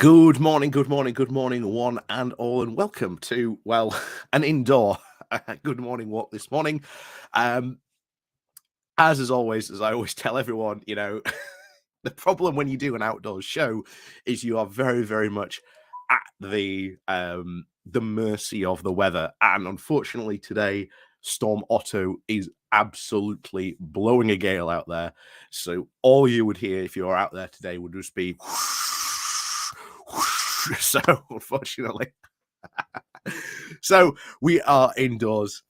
good morning, one and all, and welcome to, well, an indoor good morning walk this morning. Um, as always, as I always tell everyone, the problem when you do an outdoors show is you are very, very much at the mercy of the weather. And unfortunately, today, Storm Otto is absolutely blowing a gale out there. So all you would hear if you're out there today would just be so unfortunately. So we are indoors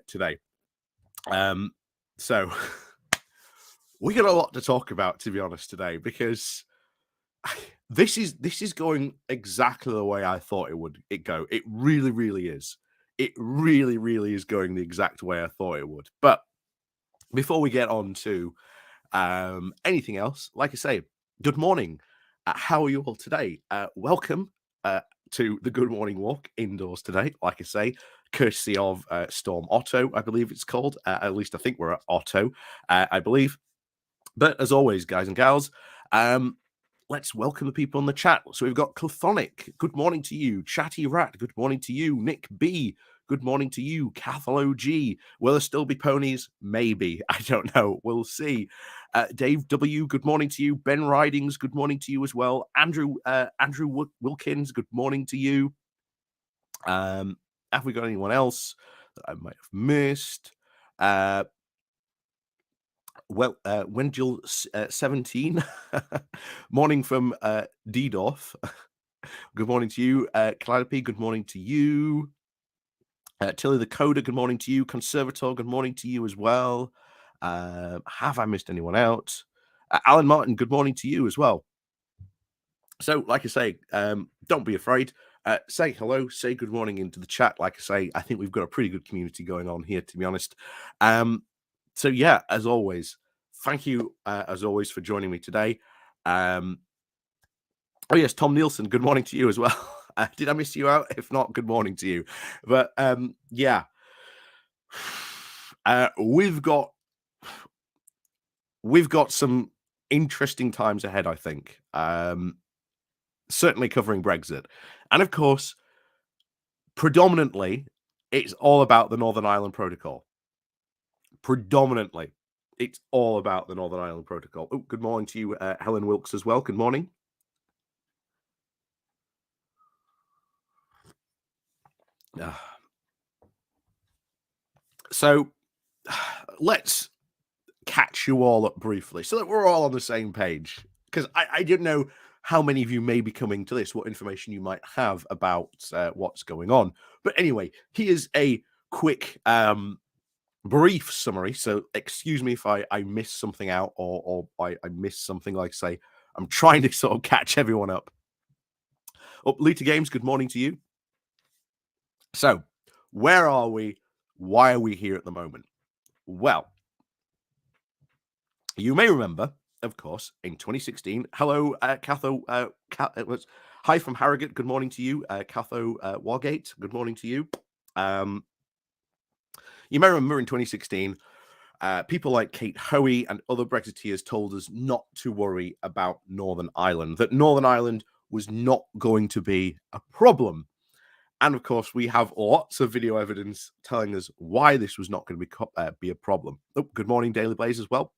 today. So we got a lot to talk about, to be honest, today, because this is going exactly the way I thought it go. It really, really is. It really, really is going the exact way I thought it would. But before we get on to anything else, like I say, good morning. How are you all today? Welcome to the Good Morning Walk indoors today. Like I say, courtesy of Storm Otto, I believe it's called. At least I think we're at Otto, I believe. But as always, guys and gals, let's welcome the people in the chat. So we've got Chthonic, good morning to you. Chatty Rat, good morning to you. Nick B, good morning to you. Cathal OG, will there still be ponies? Maybe. I don't know. We'll see. Dave W, good morning to you. Ben Ridings, good morning to you as well. Andrew Wilkins, good morning to you. Have we got anyone else that I might have missed? Wendell 17, morning from Ddorf. Good morning to you. Calliope, good morning to you. Tilly the Coder, good morning to you. Conservator, good morning to you as well. Have I missed anyone out? Alan Martin, good morning to you as well. So, like I say, don't be afraid. Say hello, say good morning into the chat. Like I say, I think we've got a pretty good community going on here, to be honest. So, yeah, as always, thank you, as always, for joining me today. Oh, yes, Tom Nielsen, good morning to you as well. Did I miss you out? If not, good morning to you. But, yeah, we've got some interesting times ahead, I think. Certainly covering Brexit. And, of course, predominantly, it's all about the Northern Ireland Protocol. Predominantly, it's all about the Northern Ireland Protocol. Oh, good morning to you, Helen Wilkes, as well. Good morning. So, let's catch you all up briefly so that we're all on the same page. Because I didn't know how many of you may be coming to this, what information you might have about what's going on. But anyway, here's a quick brief summary. So excuse me if I miss something out or I miss something. Like say, I'm trying to sort of catch everyone up. Oh, Lita Games, good morning to you. So where are we? Why are we here at the moment? Well, you may remember, of course, in 2016. Hello, Catho. Hi from Harrogate. Good morning to you, Catho Wargate. Good morning to you. You may remember in 2016, people like Kate Hoey and other Brexiteers told us not to worry about Northern Ireland, that Northern Ireland was not going to be a problem. And of course, we have lots of video evidence telling us why this was not going to be a problem. Oh, good morning, Daily Blaze as well.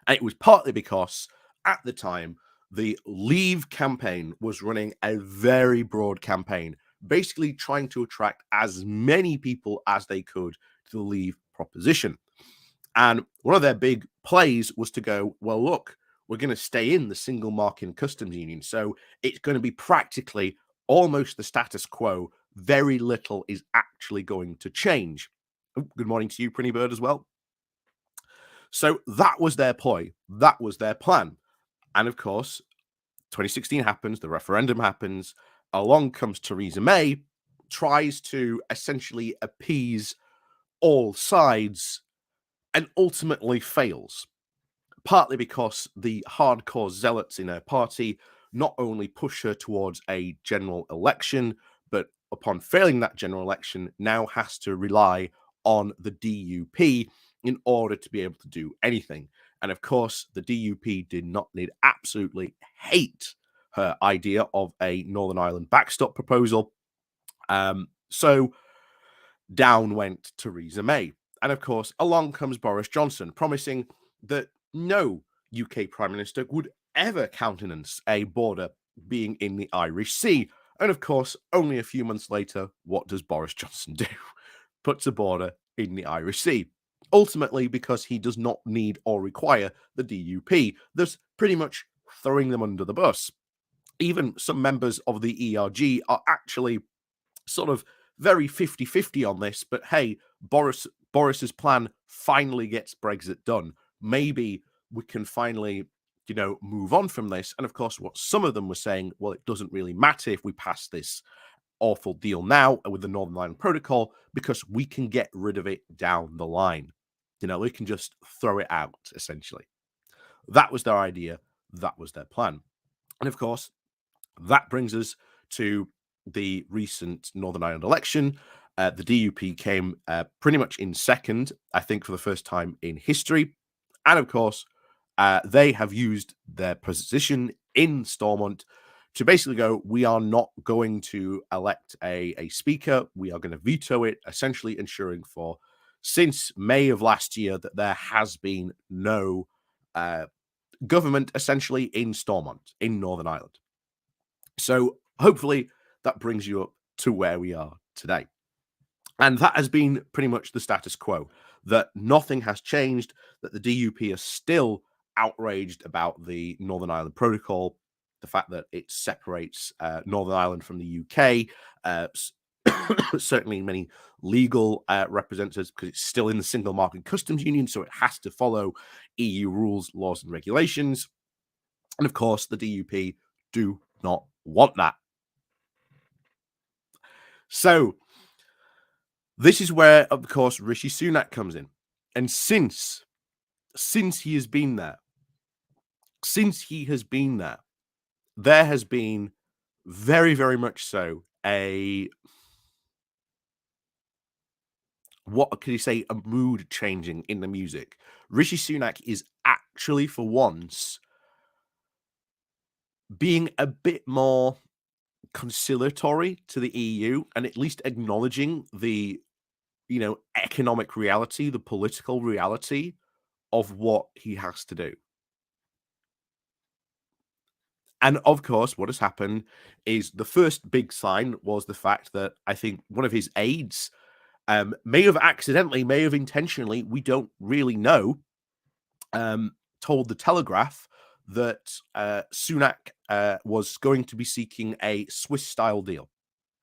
And it was partly because at the time, the Leave campaign was running a very broad campaign, basically trying to attract as many people as they could to the Leave proposition. And one of their big plays was to go, well, look, we're going to stay in the single market and customs union. So it's going to be practically almost the status quo. Very little is actually going to change. Oh, good morning to you, Pretty Bird, as well. So that was their ploy. That was their plan. And of course, 2016 happens, the referendum happens. Along comes Theresa May, tries to essentially appease all sides, and ultimately fails. Partly because the hardcore zealots in her party not only push her towards a general election, but upon failing that general election, now has to rely on the DUP in order to be able to do anything. And of course, the DUP did absolutely hate her idea of a Northern Ireland backstop proposal. So down went Theresa May. And of course, along comes Boris Johnson, promising that no UK Prime Minister would ever countenance a border being in the Irish Sea. And of course, only a few months later, what does Boris Johnson do? Puts a border in the Irish Sea. Ultimately, because he does not need or require the DUP, thus pretty much throwing them under the bus. Even some members of the ERG are actually sort of very 50-50 on this, but hey, Boris's plan finally gets Brexit done. Maybe we can finally, move on from this. And of course, what some of them were saying, well, it doesn't really matter if we pass this awful deal now with the Northern Ireland Protocol, because we can get rid of it down the line. We can just throw it out, essentially. That was their idea. That was their plan. And of course, that brings us to the recent Northern Ireland election. The DUP came pretty much in second, I think, for the first time in history. And of course, they have used their position in Stormont to basically go, we are not going to elect a speaker. We are going to veto it, essentially ensuring for, since May of last year, that there has been no government, essentially, in Stormont, in Northern Ireland. So hopefully that brings you up to where we are today. And that has been pretty much the status quo, that nothing has changed, that the DUP are still outraged about the Northern Ireland Protocol, the fact that it separates Northern Ireland from the UK, certainly many legal representatives, because it's still in the single market customs union, so it has to follow EU rules, laws, and regulations. And of course, the DUP do not want that. So this is where, of course, Rishi Sunak comes in. And since he has been there, there has been very, very much so a mood changing in the music. Rishi Sunak is actually, for once, being a bit more conciliatory to the EU and at least acknowledging the, economic reality, the political reality of what he has to do. And of course, what has happened is the first big sign was the fact that I think one of his aides may have accidentally, may have intentionally, we don't really know, told the Telegraph that Sunak was going to be seeking a Swiss-style deal.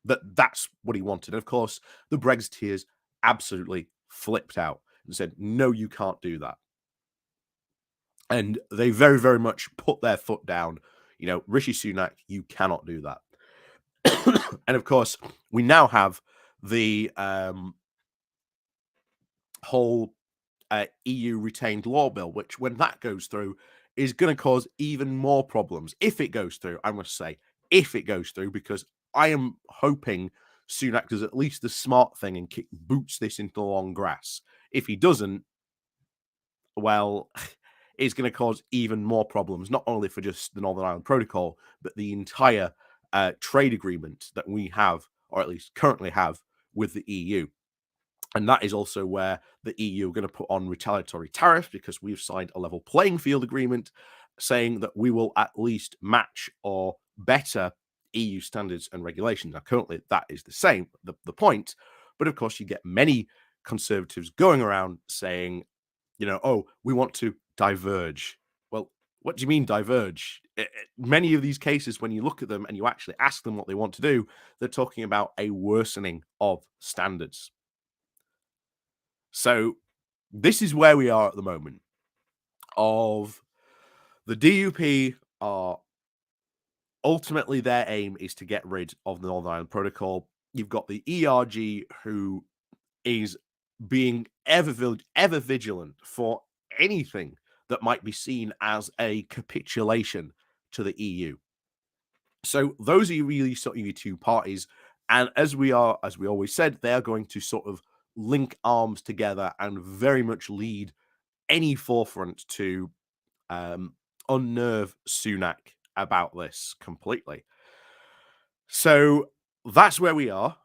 That's what he wanted. And of course, the Brexiteers absolutely flipped out and said, no, you can't do that. And they very, very much put their foot down. Rishi Sunak, you cannot do that. And of course, we now have the whole EU retained law bill, which when that goes through is going to cause even more problems. If it goes through, I must say, if it goes through, because I am hoping Sunak does at least the smart thing and boots this into the long grass. If he doesn't, well, it's going to cause even more problems, not only for just the Northern Ireland Protocol, but the entire trade agreement that we have, or at least currently have, with the EU. And that is also where the EU are going to put on retaliatory tariffs, because we've signed a level playing field agreement saying that we will at least match or better EU standards and regulations. Now, currently, that is the same, the point. But of course, you get many Conservatives going around saying, oh, we want to diverge. Well, what do you mean diverge? Many of these cases, when you look at them and you actually ask them what they want to do, they're talking about a worsening of standards. So this is where we are at the moment. Of the DUP are ultimately, their aim is to get rid of the Northern Ireland Protocol. You've got the ERG, who is being ever vigilant for anything that might be seen as a capitulation to the EU. So those are really sort of your two parties. And as we always said, they are going to sort of link arms together and very much lead any forefront to unnerve Sunak about this completely. So that's where we are.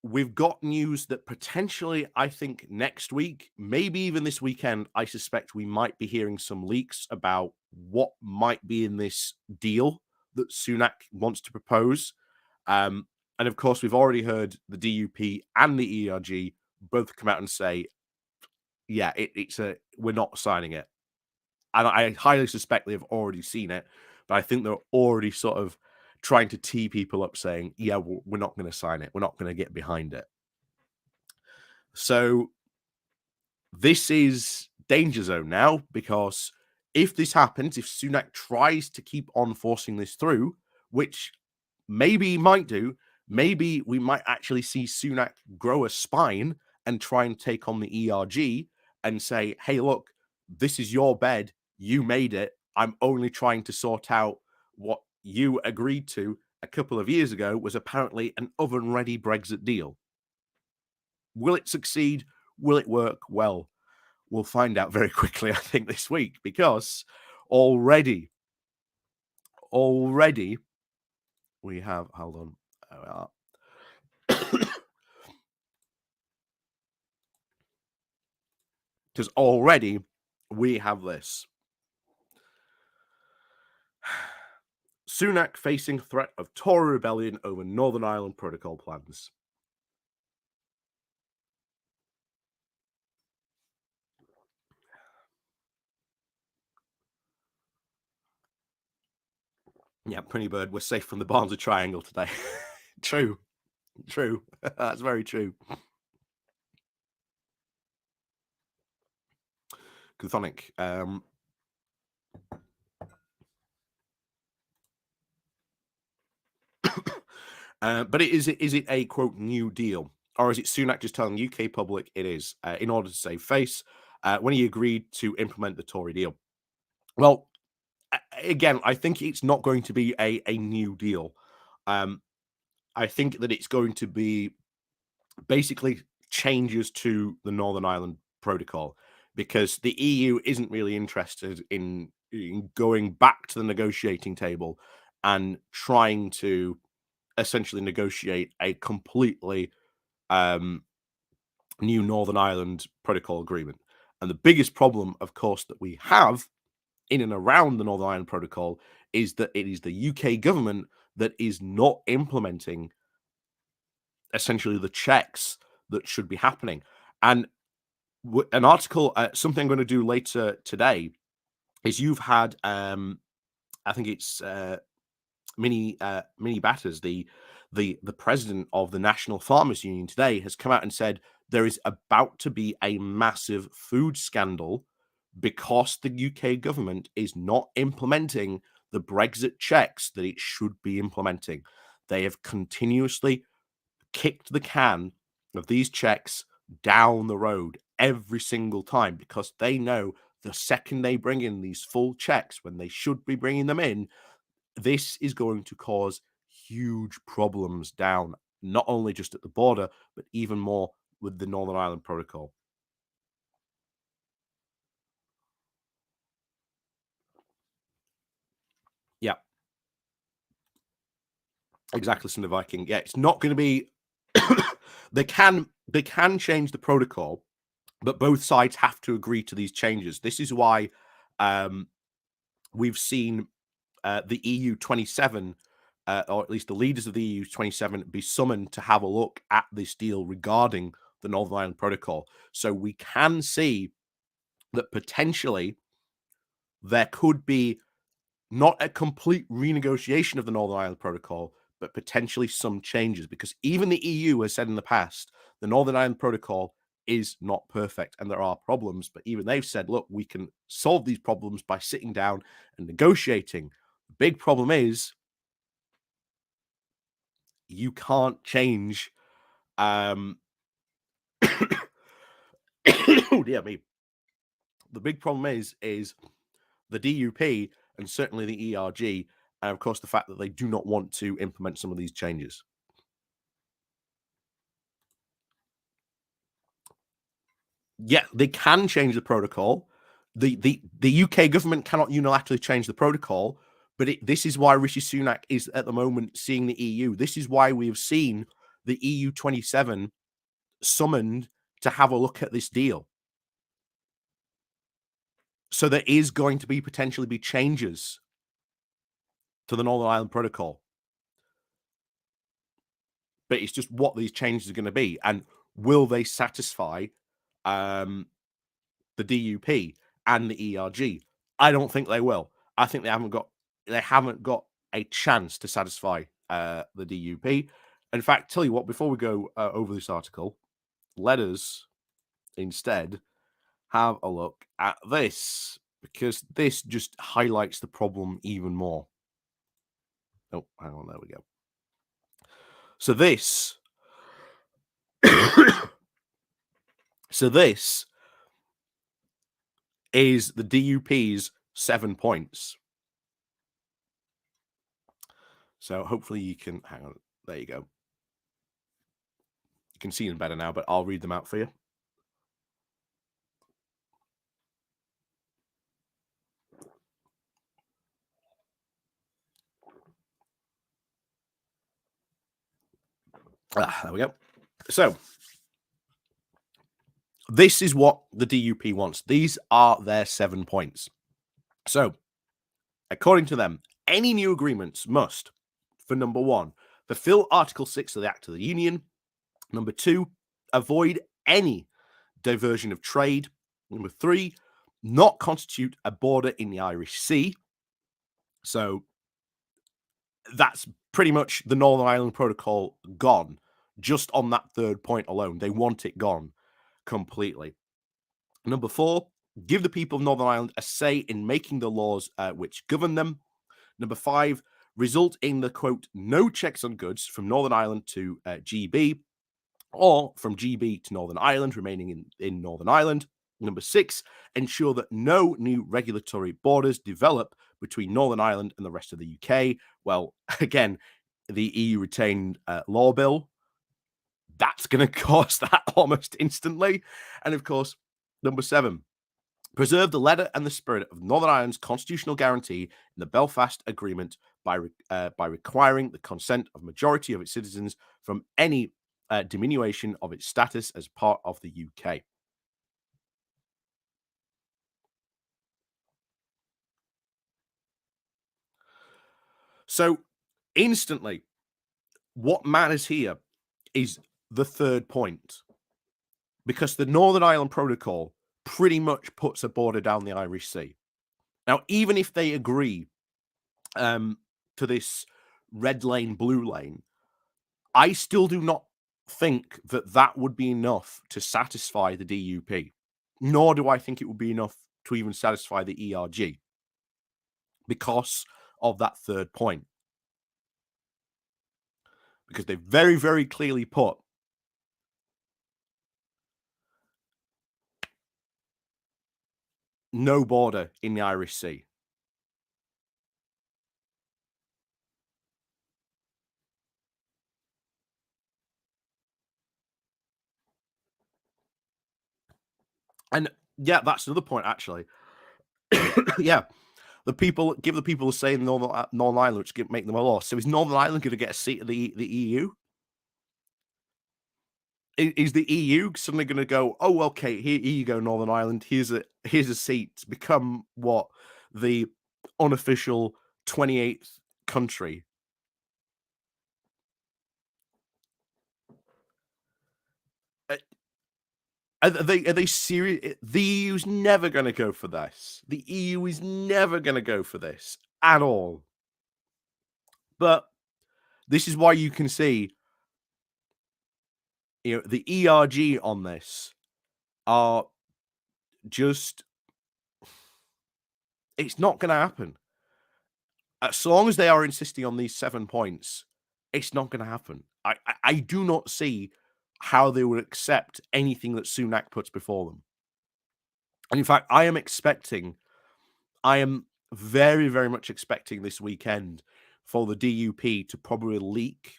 We've got news that potentially, I think next week, maybe even this weekend, I suspect we might be hearing some leaks about what might be in this deal that Sunak wants to propose. And of course, we've already heard the DUP and the ERG both come out and say, yeah, we're not signing it. And I highly suspect they've already seen it, but I think they're already sort of trying to tee people up saying, yeah, we're not going to sign it. We're not going to get behind it. So this is danger zone now, because if this happens, if Sunak tries to keep on forcing this through, which maybe he might do, maybe we might actually see Sunak grow a spine and try and take on the ERG and say, hey, look, this is your bed. You made it. I'm only trying to sort out what you agreed to a couple of years ago was apparently an oven-ready Brexit deal. Will it succeed? Will it work? Well, we'll find out very quickly, I think, this week, because already we have, hold on, there we are. Because already we have this. Sunak facing threat of Tory rebellion over Northern Ireland Protocol plans. Yeah, Pretty Bird, we're safe from the Barnsley Triangle today. True. That's very true. Chthonic. But is it a quote new deal, or is it Sunak just telling the UK public it is in order to save face when he agreed to implement the Tory deal? Well, again, I think it's not going to be a new deal. I think that it's going to be basically changes to the Northern Ireland Protocol, because the EU isn't really interested in going back to the negotiating table and trying to essentially negotiate a completely new Northern Ireland Protocol agreement. And the biggest problem, of course, that we have in and around the Northern Ireland Protocol is that it is the UK government that is not implementing essentially the checks that should be happening. And an article, something I'm going to do later today, is you've had, I think it's Mini Batters, the president of the National Farmers Union today, has come out and said there is about to be a massive food scandal because the UK government is not implementing the Brexit checks that it should be implementing. They have continuously kicked the can of these checks down the road every single time, because they know the second they bring in these full checks when they should be bringing them in, this is going to cause huge problems down, not only just at the border, but even more with the Northern Ireland Protocol. Yeah. Exactly, Son of Viking. Yeah, it's not going to be they can change the protocol, but both sides have to agree to these changes. This is why we've seen the EU 27, or at least the leaders of the EU 27, be summoned to have a look at this deal regarding the Northern Ireland Protocol. So we can see that potentially there could be not a complete renegotiation of the Northern Ireland Protocol, but potentially some changes, because even the EU has said in the past the Northern Ireland Protocol is not perfect and there are problems, but even they've said, look, we can solve these problems by sitting down and negotiating. The big problem is you can't change oh dear me. The big problem is the DUP and certainly the ERG, and of course the fact that they do not want to implement some of these changes. Yeah, they can change the protocol. The UK government cannot unilaterally change the protocol, But this is why Rishi Sunak is at the moment seeing the EU. This is why we have seen the EU 27 summoned to have a look at this deal. So there is going to be potentially be changes to the Northern Ireland Protocol. But it's just what these changes are going to be, and will they satisfy the DUP and the ERG? I don't think they will. I think they haven't got a chance to satisfy the DUP. In fact, tell you what, before we go over this article, let us instead have a look at this, because this just highlights the problem even more. Oh, hang on, there we go. So this is the DUP's 7 points. So hopefully you can, hang on, there you go. You can see them better now, but I'll read them out for you. There we go. So this is what the DUP wants. These are their 7 points. So according to them, any new agreements must, for number 1, fulfill Article 6 of the Act of the Union. Number 2, avoid any diversion of trade. Number 3, not constitute a border in the Irish Sea. So that's pretty much the Northern Ireland Protocol gone. Just on that 3rd point alone, they want it gone completely. Number 4, give the people of Northern Ireland a say in making the laws which govern them. Number 5, result in the, quote, no checks on goods from Northern Ireland to GB, or from GB to Northern Ireland, remaining in Northern Ireland. Number 6, ensure that no new regulatory borders develop between Northern Ireland and the rest of the UK. Well, again, the EU retained law bill, that's going to cause that almost instantly. And of course, number 7, preserve the letter and the spirit of Northern Ireland's constitutional guarantee in the Belfast Agreement by requiring the consent of majority of its citizens from any diminution of its status as part of the UK. So instantly, what matters here is the 3rd point, because the Northern Ireland Protocol pretty much puts a border down the Irish Sea. Now, even if they agree to this red lane, blue lane, I still do not think that that would be enough to satisfy the DUP, nor do I think it would be enough to even satisfy the ERG, because of that 3rd point. Because they very, very clearly put no border in the Irish Sea. And yeah, that's another point, actually. Yeah, give the people a say in Northern Ireland, which make them a loss. So is Northern Ireland going to get a seat at the EU? Is the EU suddenly going to go, oh, okay, here you go, Northern Ireland. Here's a seat to become what, the unofficial 28th country? Are they serious? The EU's never going to go for this. The EU is never going to go for this at all. But this is why you can see, the ERG on this are just, it's not going to happen. As long as they are insisting on these 7 points, it's not going to happen. I do not see how they would accept anything that Sunak puts before them. And in fact, I am very, very much expecting this weekend for the DUP to probably leak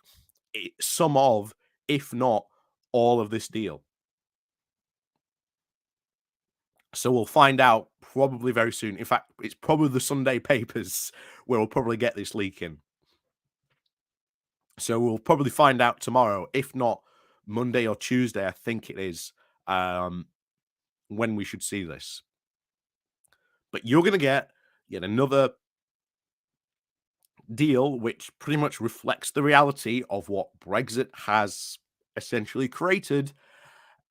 some of, if not all of this deal. So we'll find out probably very soon. In fact, it's probably the Sunday papers where we'll probably get this leak in. So we'll probably find out tomorrow, if not Monday or Tuesday, I think it is, when we should see this. But you're going to get yet another deal which pretty much reflects the reality of what Brexit has essentially created.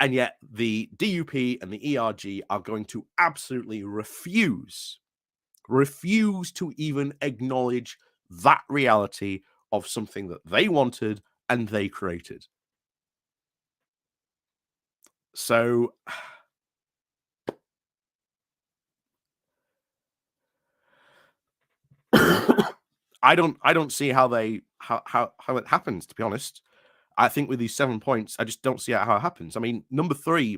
And yet the DUP and the ERG are going to absolutely refuse to even acknowledge that reality of something that they wanted and they created. So I don't see how it happens, to be honest. I think with these 7 points, I just don't see how it happens. I mean, number 3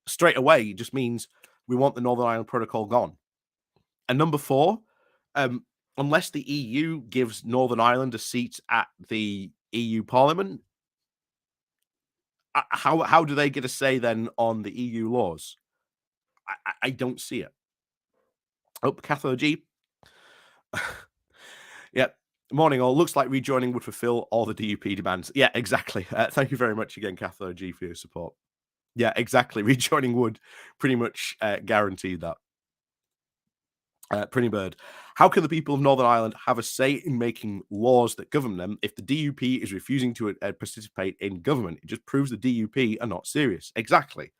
straight away just means we want the Northern Ireland Protocol gone. And number 4, unless the EU gives Northern Ireland a seat at the EU Parliament, how do they get a say then on the EU laws? I don't see it. Oh, Cathode G. Yep. Morning all. Looks like rejoining would fulfill all the DUP demands. Yeah, exactly. Thank you very much again, Cathode G, for your support. Yeah, exactly. Rejoining would pretty much guarantee that. Pretty Bird. How can the people of Northern Ireland have a say in making laws that govern them if the DUP is refusing to participate in government? It just proves the DUP are not serious. Exactly.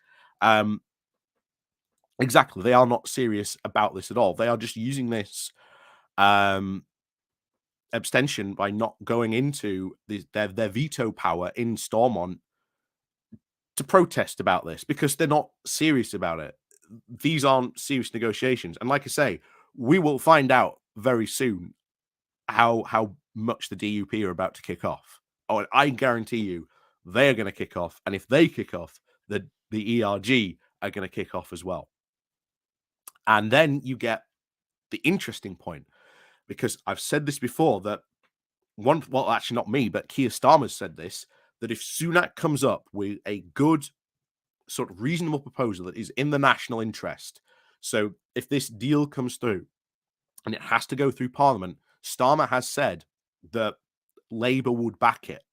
Exactly. They are not serious about this at all. They are just using this abstention by not going into their veto power in Stormont to protest about this because they're not serious about it. These aren't serious negotiations. And like I say, we will find out very soon how much the DUP are about to kick off. Oh, I guarantee you they're going to kick off. And if they kick off, the ERG are going to kick off as well. And then you get the interesting point, because I've said this before that well, actually not me, but Keir Starmer's said this, that if Sunak comes up with a good, sort of reasonable proposal that is in the national interest, so if this deal comes through and it has to go through Parliament, Starmer has said that Labour would back it.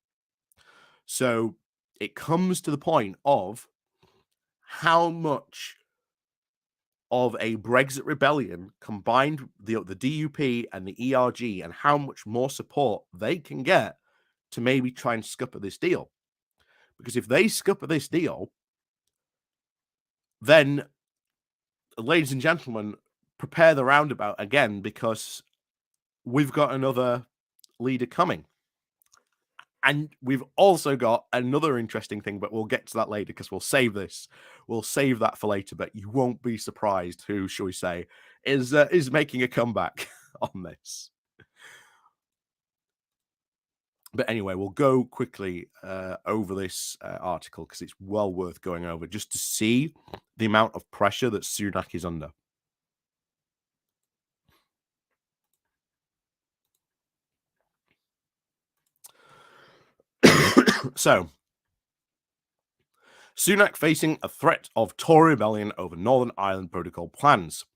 So it comes to the point of how much of a Brexit rebellion combined the DUP and the ERG and how much more support they can get to maybe try and scupper this deal. Because if they scupper this deal, then, ladies and gentlemen, prepare the roundabout again, because we've got another leader coming. And we've also got another interesting thing, but we'll get to that later because we'll save this. We'll save that for later, but you won't be surprised who, shall we say, is making a comeback on this. But anyway, we'll go quickly over this article because it's well worth going over just to see the amount of pressure that Sunak is under. So, Sunak facing a threat of Tory rebellion over Northern Ireland Protocol plans.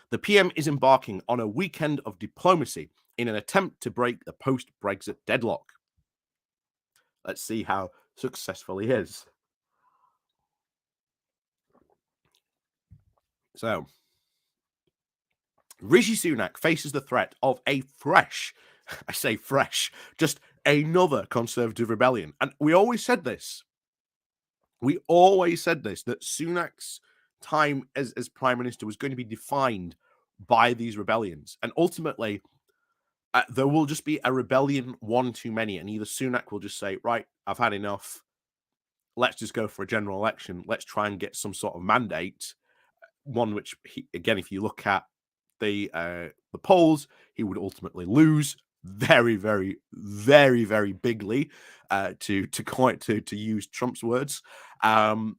The PM is embarking on a weekend of diplomacy in an attempt to break the post-Brexit deadlock. Let's see how successful he is. So, Rishi Sunak faces the threat of a fresh, I say fresh, just another Conservative rebellion. And we always said this. We always said this, that Sunak's time as Prime Minister was going to be defined by these rebellions. And ultimately, there will just be a rebellion one too many. And either Sunak will just say, right, I've had enough. Let's just go for a general election. Let's try and get some sort of mandate. One which, again, if you look at the polls, he would ultimately lose very, very, very, very bigly, to use Trump's words. But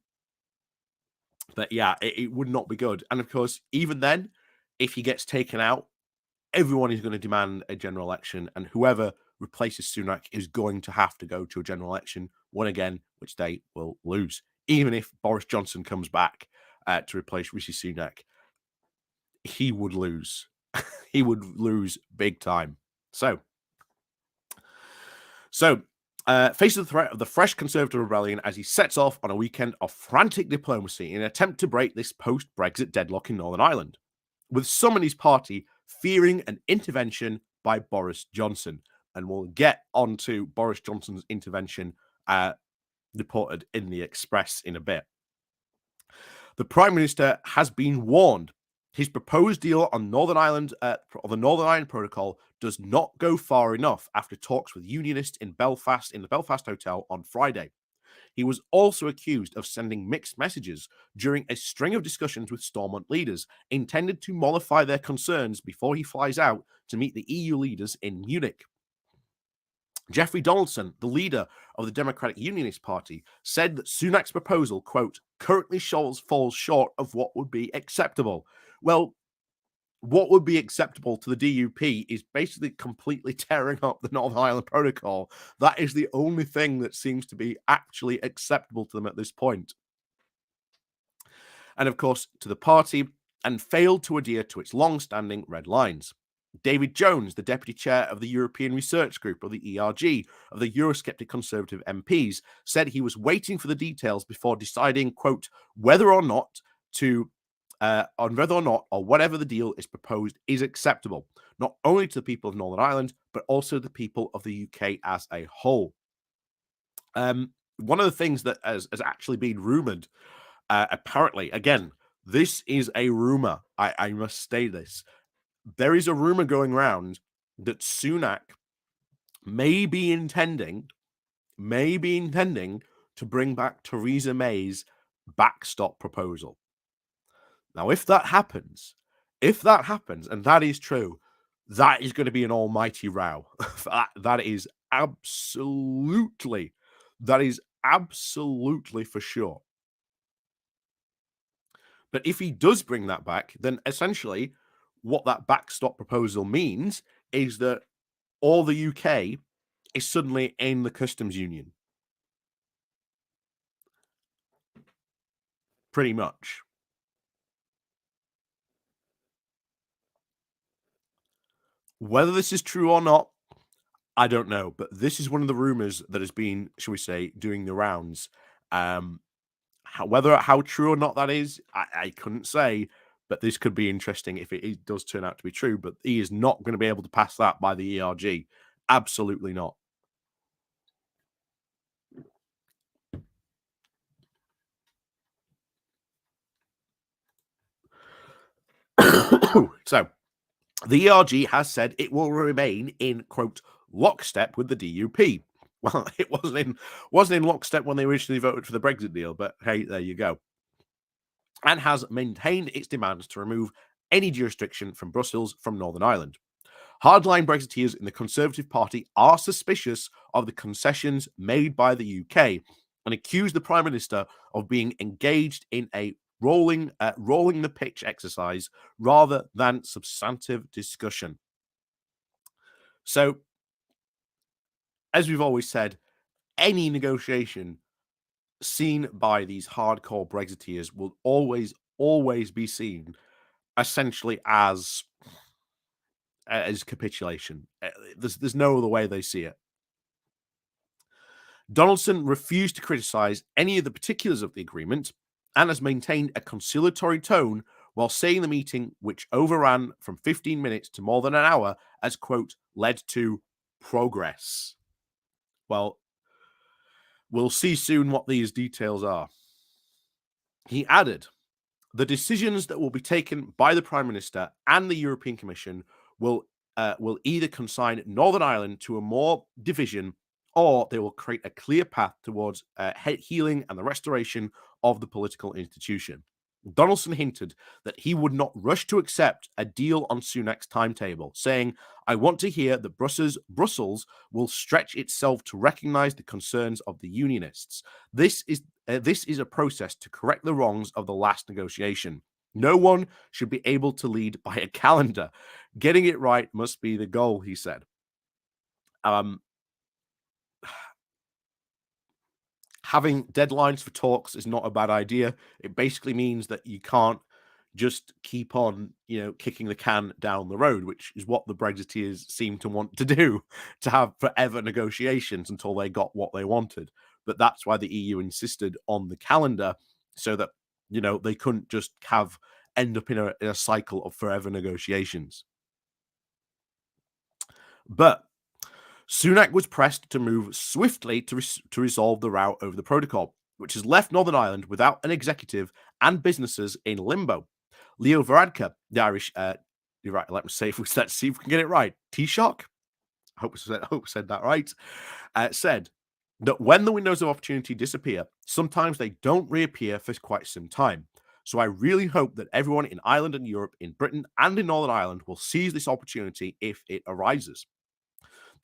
yeah, it would not be good. And of course, even then, if he gets taken out, everyone is going to demand a general election, and whoever replaces Sunak is going to have to go to a general election, one again, which they will lose. Even if Boris Johnson comes back to replace Rishi Sunak, he would lose. He would lose big time. So, faces the threat of the fresh Conservative rebellion as he sets off on a weekend of frantic diplomacy in an attempt to break this post-Brexit deadlock in Northern Ireland, with some in his party fearing an intervention by Boris Johnson. And we'll get onto Boris Johnson's intervention reported in the Express in a bit. The Prime Minister has been warned. His proposed deal on Northern Ireland, the Northern Ireland Protocol, does not go far enough after talks with unionists in Belfast, in the Belfast Hotel on Friday. He was also accused of sending mixed messages during a string of discussions with Stormont leaders, intended to mollify their concerns before he flies out to meet the EU leaders in Munich. Jeffrey Donaldson, the leader of the Democratic Unionist Party, said that Sunak's proposal, quote, currently falls short of what would be acceptable. Well, what would be acceptable to the DUP is basically completely tearing up the Northern Ireland Protocol. That is the only thing that seems to be actually acceptable to them at this point. And of course, to the party, and failed to adhere to its long-standing red lines. David Jones, the deputy chair of the European Research Group, or the ERG, of the Eurosceptic Conservative MPs, said he was waiting for the details before deciding, quote, whether or not or whatever the deal is proposed is acceptable, not only to the people of Northern Ireland, but also the people of the UK as a whole. One of the things that has actually been rumoured, apparently, again, this is a rumour, I must state this, there is a rumor going around that Sunak may be intending to bring back Theresa May's backstop proposal. Now, if that happens, and that is true, that is going to be an almighty row. that is absolutely for sure. But if he does bring that back, then essentially what that backstop proposal means is that all the UK is suddenly in the customs union. Pretty much. Whether this is true or not, I don't know. But this is one of the rumors that has been, shall we say, doing the rounds. How true or not that is, I couldn't say. But this could be interesting if it does turn out to be true. But he is not going to be able to pass that by the ERG. Absolutely not. So, the ERG has said it will remain in, quote, lockstep with the DUP. Well, it wasn't in lockstep when they originally voted for the Brexit deal, but hey, there you go. And has maintained its demands to remove any jurisdiction from Brussels from Northern Ireland. Hardline Brexiteers in the Conservative Party are suspicious of the concessions made by the UK and accuse the Prime Minister of being engaged in a rolling the pitch exercise rather than substantive discussion. So, as we've always said, any negotiation seen by these hardcore Brexiteers will always be seen essentially as capitulation. There's no other way they see it. Donaldson refused to criticize any of the particulars of the agreement and has maintained a conciliatory tone while saying the meeting, which overran from 15 minutes to more than an hour, as, quote, led to progress. Well, we'll see soon what these details are. He added, the decisions that will be taken by the Prime Minister and the European Commission will either consign Northern Ireland to a more division, or they will create a clear path towards healing and the restoration of the political institution. Donaldson hinted that he would not rush to accept a deal on Sunak's timetable, saying, I want to hear that Brussels will stretch itself to recognize the concerns of the unionists. This is a process to correct the wrongs of the last negotiation. No one should be able to lead by a calendar. Getting it right must be the goal, he said. Having deadlines for talks is not a bad idea. It basically means that you can't just keep on, kicking the can down the road, which is what the Brexiteers seem to want to do, to have forever negotiations until they got what they wanted. But that's why the EU insisted on the calendar, so that, they couldn't just end up in a cycle of forever negotiations. But Sunak was pressed to move swiftly to resolve the row over the protocol, which has left Northern Ireland without an executive and businesses in limbo. Leo Varadkar, the Irish, you're right, let's see if we can get it right. Taoiseach, I hope I said that right, said that when the windows of opportunity disappear, sometimes they don't reappear for quite some time. So I really hope that everyone in Ireland and Europe, in Britain and in Northern Ireland, will seize this opportunity if it arises.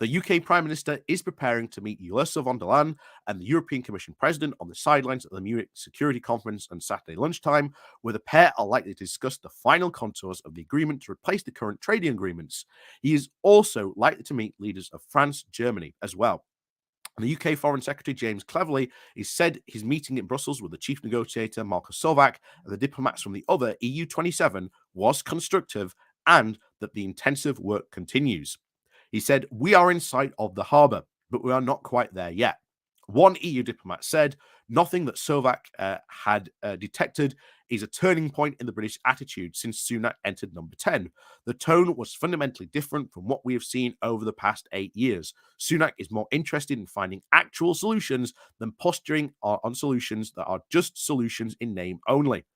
The UK Prime Minister is preparing to meet Ursula von der Leyen and the European Commission President on the sidelines at the Munich Security Conference on Saturday lunchtime, where the pair are likely to discuss the final contours of the agreement to replace the current trading agreements. He is also likely to meet leaders of France, Germany as well. And the UK Foreign Secretary James Cleverly has said his meeting in Brussels with the chief negotiator Marko Sovac and the diplomats from the other EU27 was constructive, and that the intensive work continues. He said, "We are in sight of the harbour, but we are not quite there yet." One EU diplomat said, "Nothing that Sovac had detected is a turning point in the British attitude since Sunak entered number 10. The tone was fundamentally different from what we have seen over the past 8 years. Sunak is more interested in finding actual solutions than posturing on solutions that are just solutions in name only."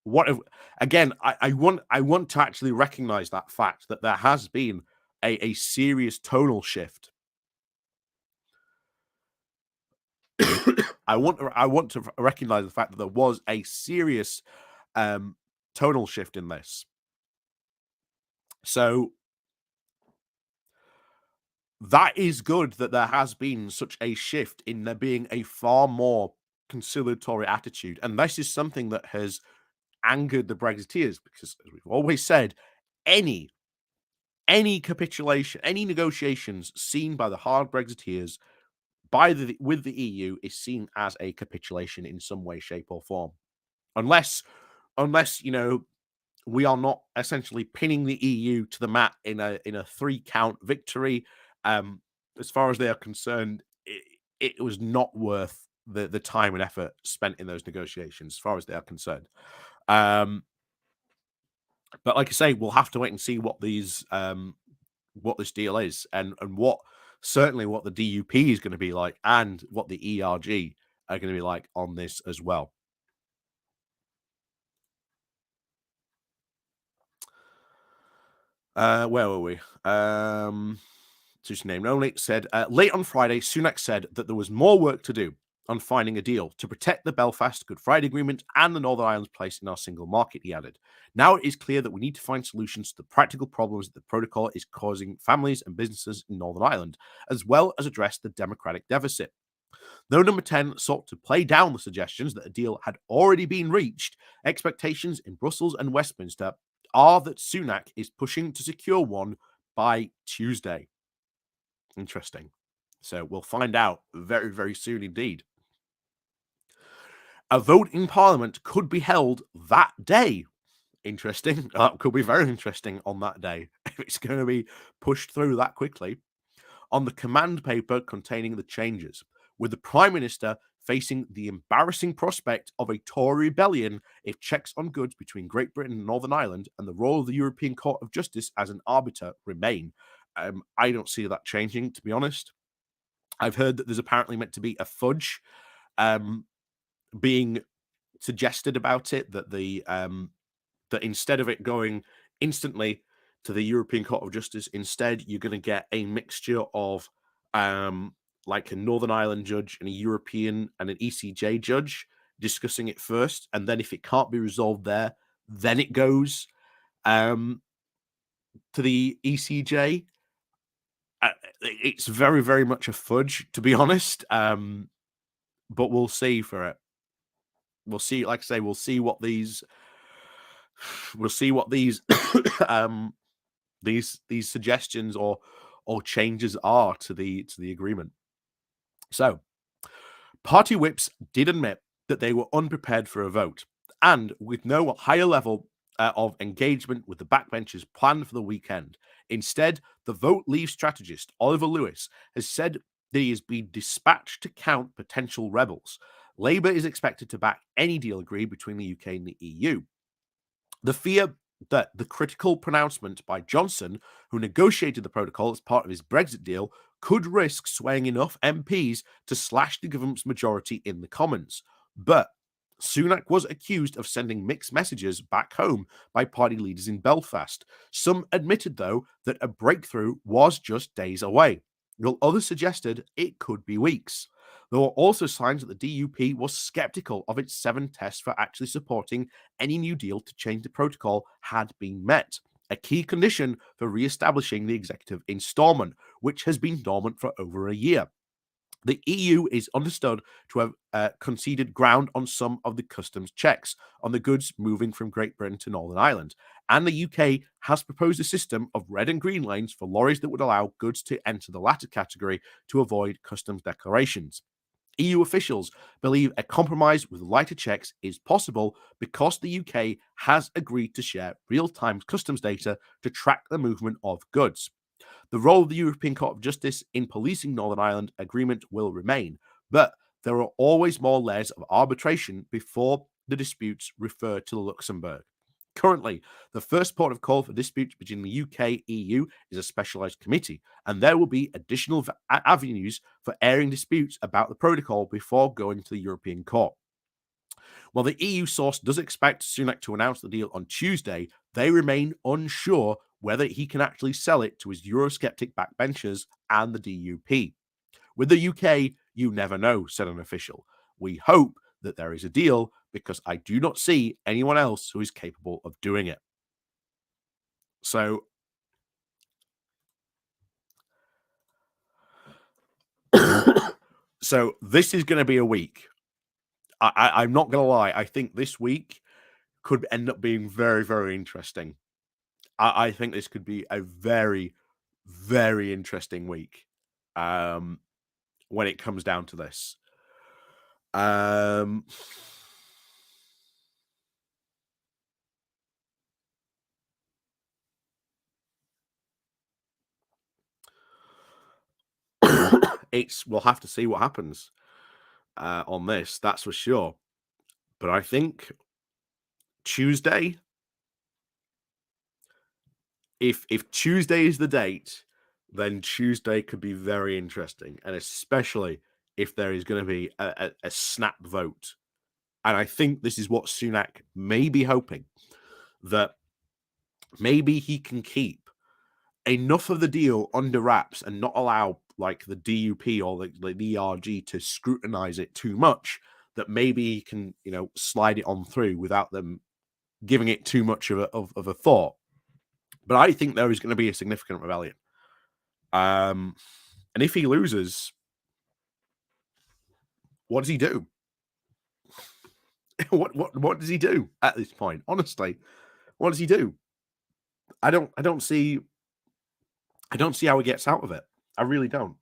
I want to actually recognize that fact, that there has been a serious tonal shift. I want to recognize the fact that there was a serious tonal shift in this. So that is good, that there has been such a shift in there being a far more conciliatory attitude. And this is something that has angered the Brexiteers, because, as we've always said, any capitulation, any negotiations seen by the hard Brexiteers with the EU is seen as a capitulation in some way, shape, or form, unless we are not essentially pinning the EU to the mat in a 3-count victory. As far as they are concerned, it was not worth the time and effort spent in those negotiations, as far as they are concerned. But like I say, we'll have to wait and see what this deal is, and what the DUP is going to be like, and what the ERG are going to be like on this as well. Where were we? Just name only said, late on Friday, Sunak said that there was more work to do on finding a deal to protect the Belfast Good Friday Agreement and the Northern Ireland's place in our single market, he added. Now it is clear that we need to find solutions to the practical problems that the protocol is causing families and businesses in Northern Ireland, as well as address the democratic deficit. Though number 10 sought to play down the suggestions that a deal had already been reached, expectations in Brussels and Westminster are that Sunak is pushing to secure one by Tuesday. Interesting. So we'll find out very, very soon indeed. A vote in Parliament could be held that day. Interesting. That could be very interesting on that day, if it's going to be pushed through that quickly, on the command paper containing the changes, with the Prime Minister facing the embarrassing prospect of a Tory rebellion if checks on goods between Great Britain and Northern Ireland and the role of the European Court of Justice as an arbiter remain. I don't see that changing, to be honest. I've heard that there's apparently meant to be a fudge being suggested about it, that that instead of it going instantly to the European Court of Justice, instead you're going to get a mixture of like a Northern Ireland judge and a European and an ECJ judge discussing it first, and then if it can't be resolved there, then it goes to the ECJ. It's very, very much a fudge, to be honest. But we'll see for it. We'll see. Like I say, we'll see what these these suggestions or changes are to the agreement. So, party whips did admit that they were unprepared for a vote, and with no higher level of engagement with the backbenchers planned for the weekend. Instead, the Vote Leave strategist Oliver Lewis has said that he has been dispatched to count potential rebels. Labour is expected to back any deal agreed between the UK and the EU. The fear that the critical pronouncement by Johnson, who negotiated the protocol as part of his Brexit deal, could risk swaying enough MPs to slash the government's majority in the Commons. But Sunak was accused of sending mixed messages back home by party leaders in Belfast. Some admitted, though, that a breakthrough was just days away, while others suggested it could be weeks. There were also signs that the DUP was skeptical of its 7 tests for actually supporting any new deal to change the protocol had been met, a key condition for re-establishing the executive installment, which has been dormant for over a year. The EU is understood to have conceded ground on some of the customs checks on the goods moving from Great Britain to Northern Ireland, and the UK has proposed a system of red and green lanes for lorries that would allow goods to enter the latter category to avoid customs declarations. EU officials believe a compromise with lighter checks is possible because the UK has agreed to share real-time customs data to track the movement of goods. The role of the European Court of Justice in policing Northern Ireland agreement will remain, but there are always more layers of arbitration before the disputes refer to Luxembourg. Currently, the first port of call for disputes between the UK EU is a specialised committee, and there will be additional avenues for airing disputes about the protocol before going to the European Court. While the EU source does expect Sunak to announce the deal on Tuesday, they remain unsure whether he can actually sell it to his Eurosceptic backbenchers and the DUP. With the UK, you never know, said an official. We hope that there is a deal because I do not see anyone else who is capable of doing it. So, so this is going to be a week. I'm not going to lie. I think this week could end up being very, very interesting. I think this could be a very, very interesting week when it comes down to this. We'll have to see what happens on this, that's for sure. But I think Tuesday, if Tuesday is the date, then Tuesday could be very interesting, and especially if there is going to be a snap vote. And I think this is what Sunak may be hoping, that maybe he can keep enough of the deal under wraps and not allow like the DUP or the ERG to scrutinize it too much, that maybe he can, slide it on through without them giving it too much of a thought. But I think there is going to be a significant rebellion. And if he loses, what does he do? What does he do at this point? Honestly, what does he do? I don't see how he gets out of it. I really don't.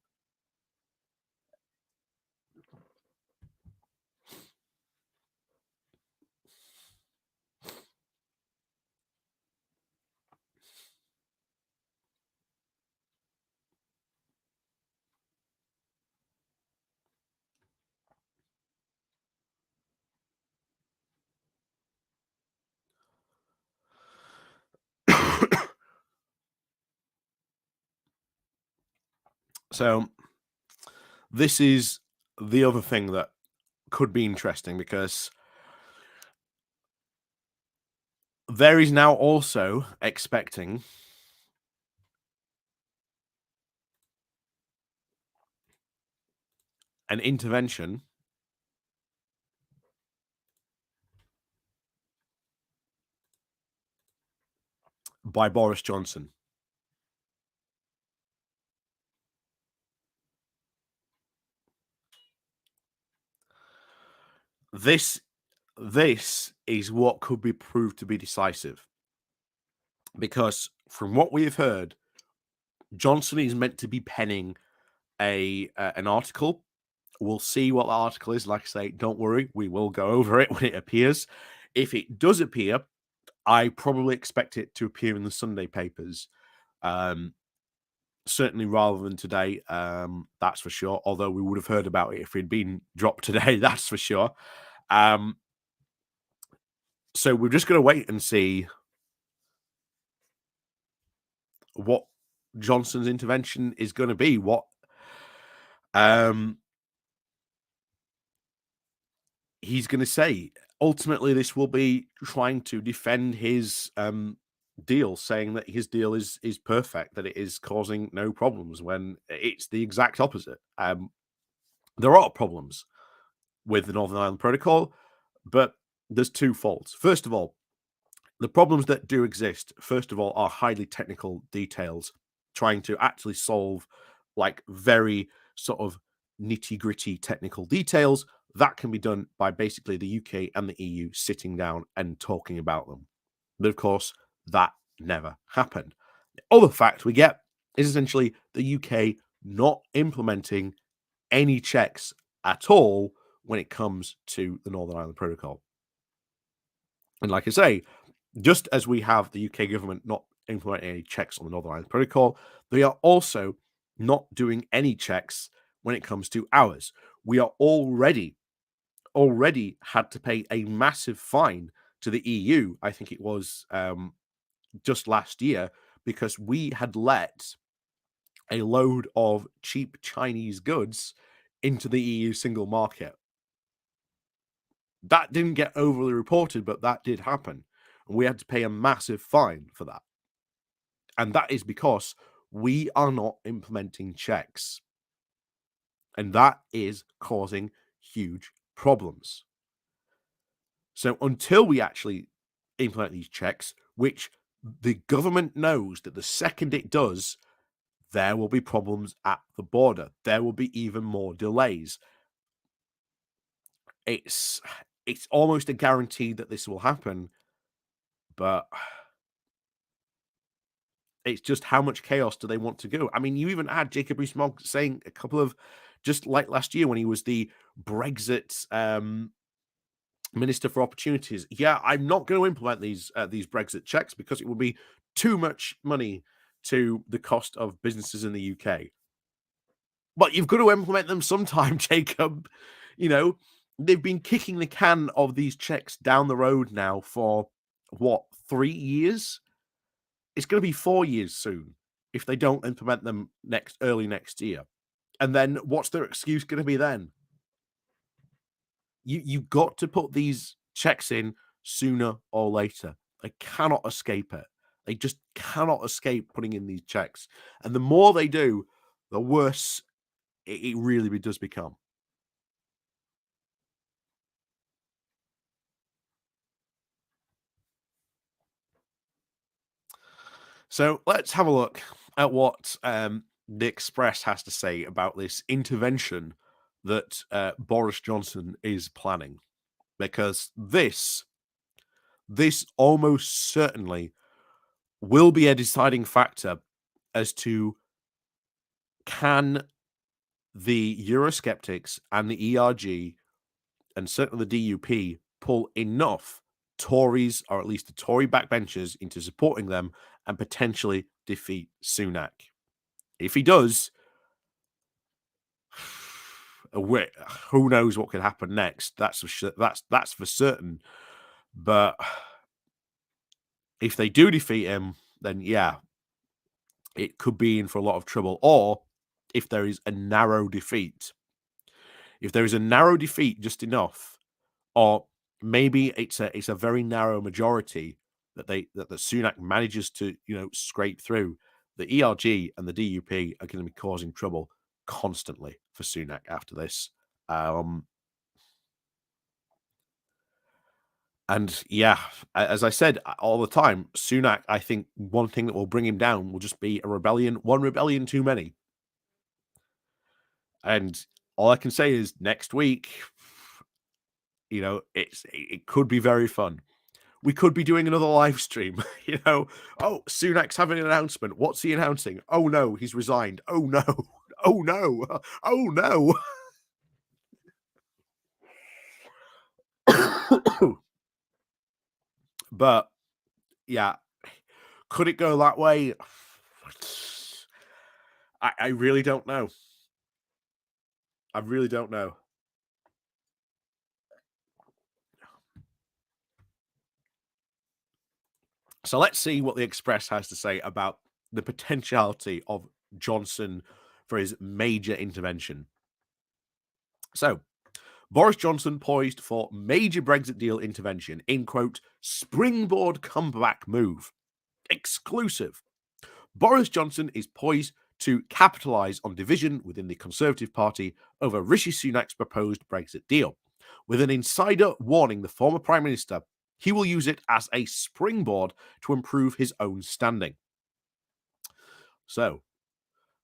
So this is the other thing that could be interesting, because there is now also expecting an intervention by Boris Johnson. This is what could be proved to be decisive, because from what we have heard, Johnson is meant to be penning an article. We'll see what the article is. Like I say, don't worry, we will go over it when it appears. If it does appear, I probably expect it to appear in the Sunday papers. Certainly rather than today, that's for sure. Although we would have heard about it if it'd been dropped today, that's for sure. So we're just going to wait and see what Johnson's intervention is going to be. What he's going to say. Ultimately, this will be trying to defend his deal, saying that his deal is perfect, that it is causing no problems, when it's the exact opposite. There are problems with the Northern Ireland Protocol, but there's two faults. First of all, the problems that do exist, first of all, are highly technical details, trying to actually solve like very sort of nitty-gritty technical details. That can be done by basically the UK and the EU sitting down and talking about them. But of course, that never happened. The other fact we get is essentially the UK not implementing any checks at all when it comes to the Northern Ireland Protocol. And like I say, just as we have the UK government not implementing any checks on the Northern Ireland Protocol, they are also not doing any checks when it comes to ours. We are already had to pay a massive fine to the EU. I think it was just last year, because we had let a load of cheap Chinese goods into the EU single market. That didn't get overly reported, but that did happen. And we had to pay a massive fine for that. And that is because we are not implementing checks. And that is causing huge problems. So until we actually implement these checks, which the government knows that the second it does, there will be problems at the border. There will be even more delays. It's almost a guarantee that this will happen, but it's just how much chaos do they want to go? I mean, you even had Jacob Rees-Mogg saying a couple of, just like last year when he was the Brexit Minister for Opportunities. Yeah, I'm not going to implement these Brexit checks because it will be too much money to the cost of businesses in the UK. But you've got to implement them sometime, Jacob. You know, they've been kicking the can of these checks down the road now for what, 3 years? It's going to be 4 years soon if they don't implement them early next year. And then what's their excuse going to be then? You've got to put these checks in sooner or later. They cannot escape it. They just cannot escape putting in these checks. And the more they do, the worse it really does become. So let's have a look at what the Express has to say about this intervention that Boris Johnson is planning, because this almost certainly will be a deciding factor as to, can the Eurosceptics and the ERG and certainly the DUP pull enough Tories, or at least the Tory backbenchers, into supporting them and potentially defeat Sunak. If he does, who knows what could happen next? That's for certain. But if they do defeat him, then yeah, it could be in for a lot of trouble. Or if there is a narrow defeat, just enough, or maybe it's a very narrow majority that Sunak manages to scrape through, the ERG and the DUP are going to be causing trouble constantly for Sunak after this. And yeah, as I said all the time, Sunak, I think one thing that will bring him down will just be a rebellion, one rebellion too many. And all I can say is next week, it could be very fun. We could be doing another live stream, Oh, Sunak's having an announcement. What's he announcing? Oh no, he's resigned. Oh no. Oh no. Oh no. But yeah, could it go that way? I really don't know. I really don't know. So let's see what the Express has to say about the potentiality of Johnson for his major intervention. So, Boris Johnson poised for major Brexit deal intervention in, quote, springboard comeback move. Exclusive. Boris Johnson is poised to capitalise on division within the Conservative Party over Rishi Sunak's proposed Brexit deal. With an insider warning the former Prime Minister he will use it as a springboard to improve his own standing. So,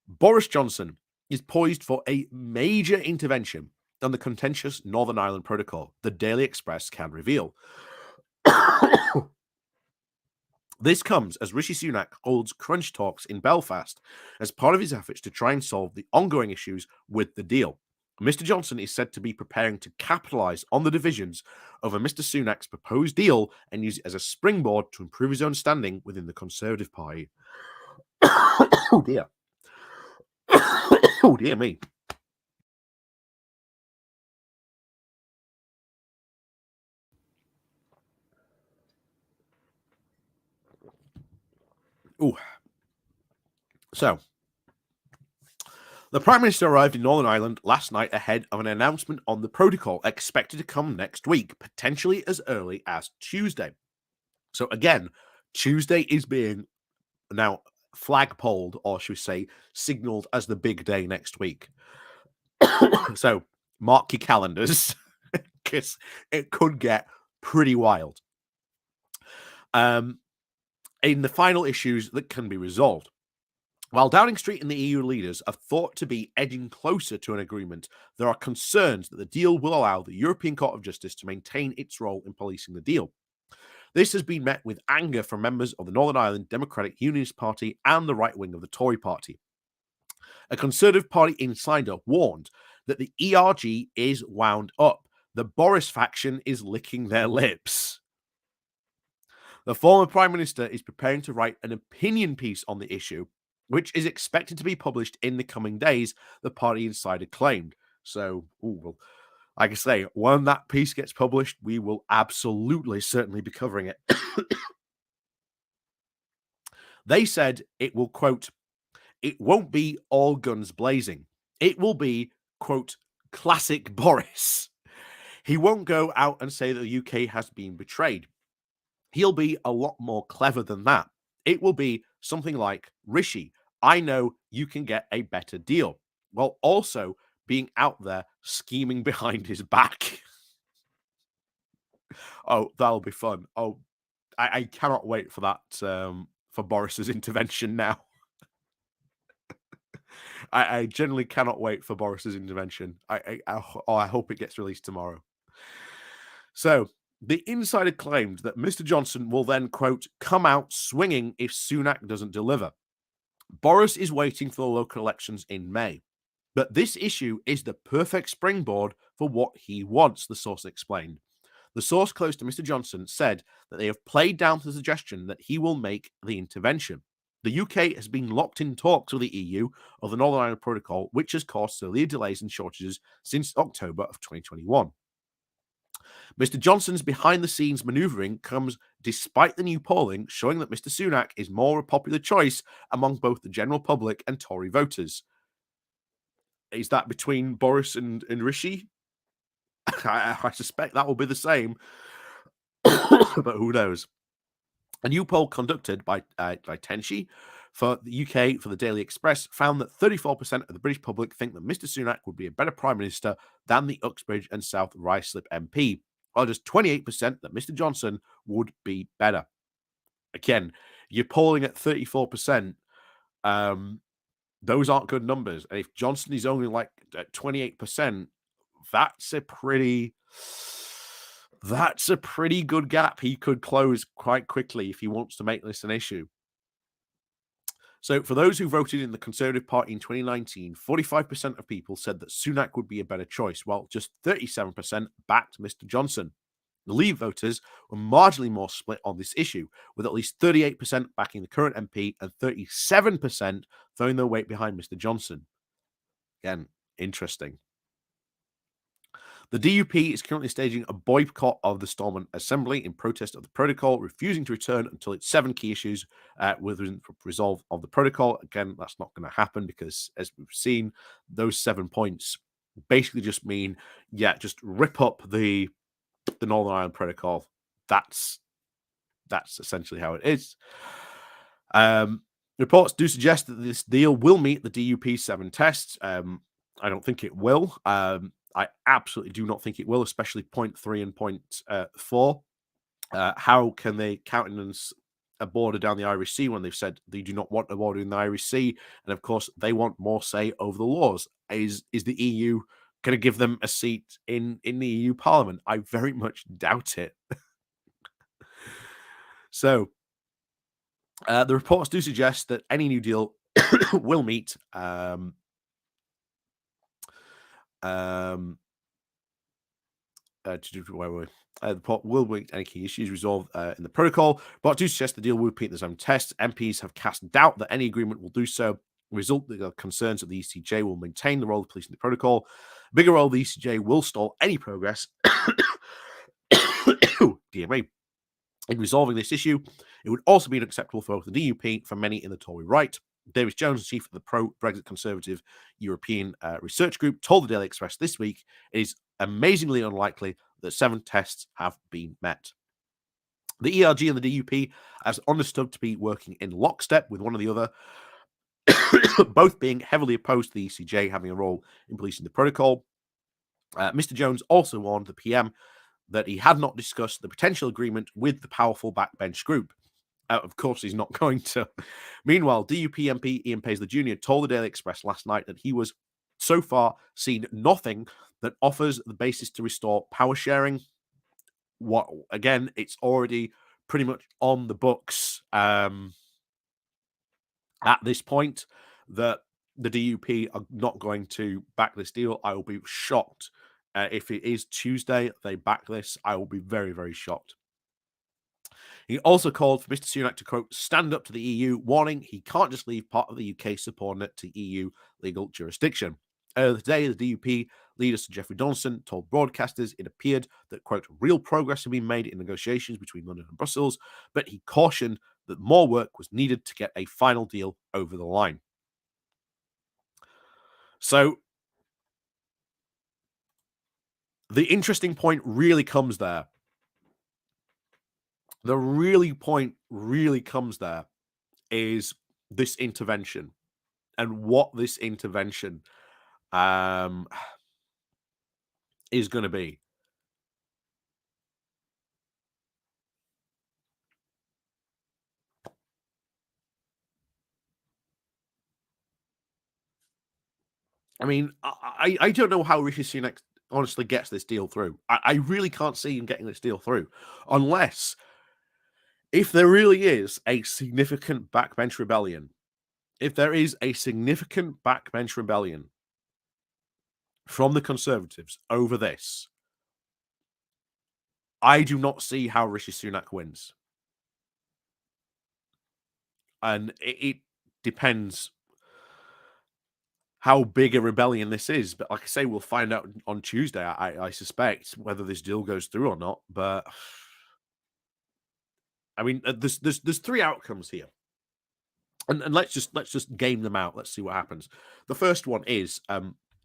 Boris Johnson is poised for a major intervention on the contentious Northern Ireland Protocol, the Daily Express can reveal. This comes as Rishi Sunak holds crunch talks in Belfast as part of his efforts to try and solve the ongoing issues with the deal. Mr. Johnson is said to be preparing to capitalise on the divisions over Mr. Sunak's proposed deal and use it as a springboard to improve his own standing within the Conservative Party. Oh dear. Oh dear me. Ooh. So, the Prime Minister arrived in Northern Ireland last night ahead of an announcement on the protocol expected to come next week, potentially as early as Tuesday. So again, Tuesday is being now flagpoled, or should we say, signalled as the big day next week. So mark your calendars, because it could get pretty wild. In the final issues that can be resolved. While Downing Street and the EU leaders are thought to be edging closer to an agreement, there are concerns that the deal will allow the European Court of Justice to maintain its role in policing the deal. This has been met with anger from members of the Northern Ireland Democratic Unionist Party and the right wing of the Tory party. A Conservative Party insider warned that the ERG is wound up. The Boris faction is licking their lips. The former Prime Minister is preparing to write an opinion piece on the issue, which is expected to be published in the coming days, the party insider claimed. So, well, like I say, when that piece gets published, we will absolutely certainly be covering it. They said it will, quote, it won't be all guns blazing. It will be, quote, classic Boris. He won't go out and say that the UK has been betrayed. He'll be a lot more clever than that. It will be something like, Rishi, I know you can get a better deal, while also being out there scheming behind his back. Oh, that'll be fun. Oh, I cannot wait for that, for Boris's intervention now. I generally cannot wait for Boris's intervention. I hope it gets released tomorrow. So, the insider claimed that Mr. Johnson will then, quote, come out swinging if Sunak doesn't deliver. Boris is waiting for the local elections in May. But this issue is the perfect springboard for what he wants, the source explained. The source close to Mr. Johnson said that they have played down the suggestion that he will make the intervention. The UK has been locked in talks with the EU of the Northern Ireland Protocol, which has caused severe delays and shortages since October of 2021. Mr. Johnson's behind-the-scenes manoeuvring comes despite the new polling showing that Mr. Sunak is more a popular choice among both the general public and Tory voters. Is that between Boris and Rishi? I suspect that will be the same, but who knows? A new poll conducted by Tenshi for the UK for the Daily Express found that 34% of the British public think that Mr. Sunak would be a better Prime Minister than the Uxbridge and South Ruislip MP, while just 28% that Mr. Johnson would be better. Again, you're polling at 34%. Those aren't good numbers. And if Johnson is only like at 28%, that's a pretty good gap he could close quite quickly if he wants to make this an issue. So for those who voted in the Conservative Party in 2019, 45% of people said that Sunak would be a better choice, while just 37% backed Mr. Johnson. The Leave voters were marginally more split on this issue, with at least 38% backing the current MP and 37% throwing their weight behind Mr. Johnson. Again, interesting. The DUP is currently staging a boycott of the Stormont Assembly in protest of the protocol, refusing to return until its 7 key issues with resolve of the protocol. Again, that's not going to happen because, as we've seen, those 7 points basically just mean, just rip up the Northern Ireland Protocol. That's essentially how it is. Reports do suggest that this deal will meet the DUP 7 tests. I don't think it will. I absolutely do not think it will, especially point 3 and point 4. How can they countenance a border down the Irish Sea when they've said they do not want a border in the Irish Sea? And of course, they want more say over the laws. Is the EU going to give them a seat in the EU Parliament? I very much doubt it. So, the reports do suggest that any new deal will meet the report will meet any key issues resolved in the protocol, but do suggest the deal will repeat its own tests. MPs have cast doubt that any agreement will do so. Result the concerns of the ECJ will maintain the role of police in the protocol. Bigger role of the ECJ will stall any progress. Dear me. In resolving this issue, it would also be unacceptable for both the DUP for many in the Tory right. Davis Jones, chief of the pro-Brexit Conservative European Research Group, told the Daily Express this week it is amazingly unlikely that 7 tests have been met. The ERG and the DUP are understood to be working in lockstep with one or the other, both being heavily opposed to the ECJ having a role in policing the protocol. Mr. Jones also warned the PM that he had not discussed the potential agreement with the powerful backbench group. Of course, he's not going to. Meanwhile, DUP MP Ian Paisley Jr. told the Daily Express last night that he was so far seen nothing that offers the basis to restore power sharing. What again? It's already pretty much on the books at this point that the DUP are not going to back this deal. I will be shocked if it is Tuesday they back this. I will be very, very shocked. He also called for Mr. Sunak to, quote, stand up to the EU, warning he can't just leave part of the UK subordinate to EU legal jurisdiction. Earlier today, the DUP leader, Sir Geoffrey Donaldson, told broadcasters it appeared that, quote, real progress had been made in negotiations between London and Brussels, but he cautioned that more work was needed to get a final deal over the line. So, the interesting point really comes there. The point really comes there is this intervention and what this intervention is going to be. I mean, I don't know how Rishi Sunak honestly gets this deal through. I really can't see him getting this deal through unless if there really is a significant backbench rebellion. If there is a significant backbench rebellion from the Conservatives over this, I do not see how Rishi Sunak wins. And it depends how big a rebellion this is. But like I say, we'll find out on Tuesday, I suspect, whether this deal goes through or not. But I mean, there's 3 outcomes here. And let's just game them out. Let's see what happens. The first one is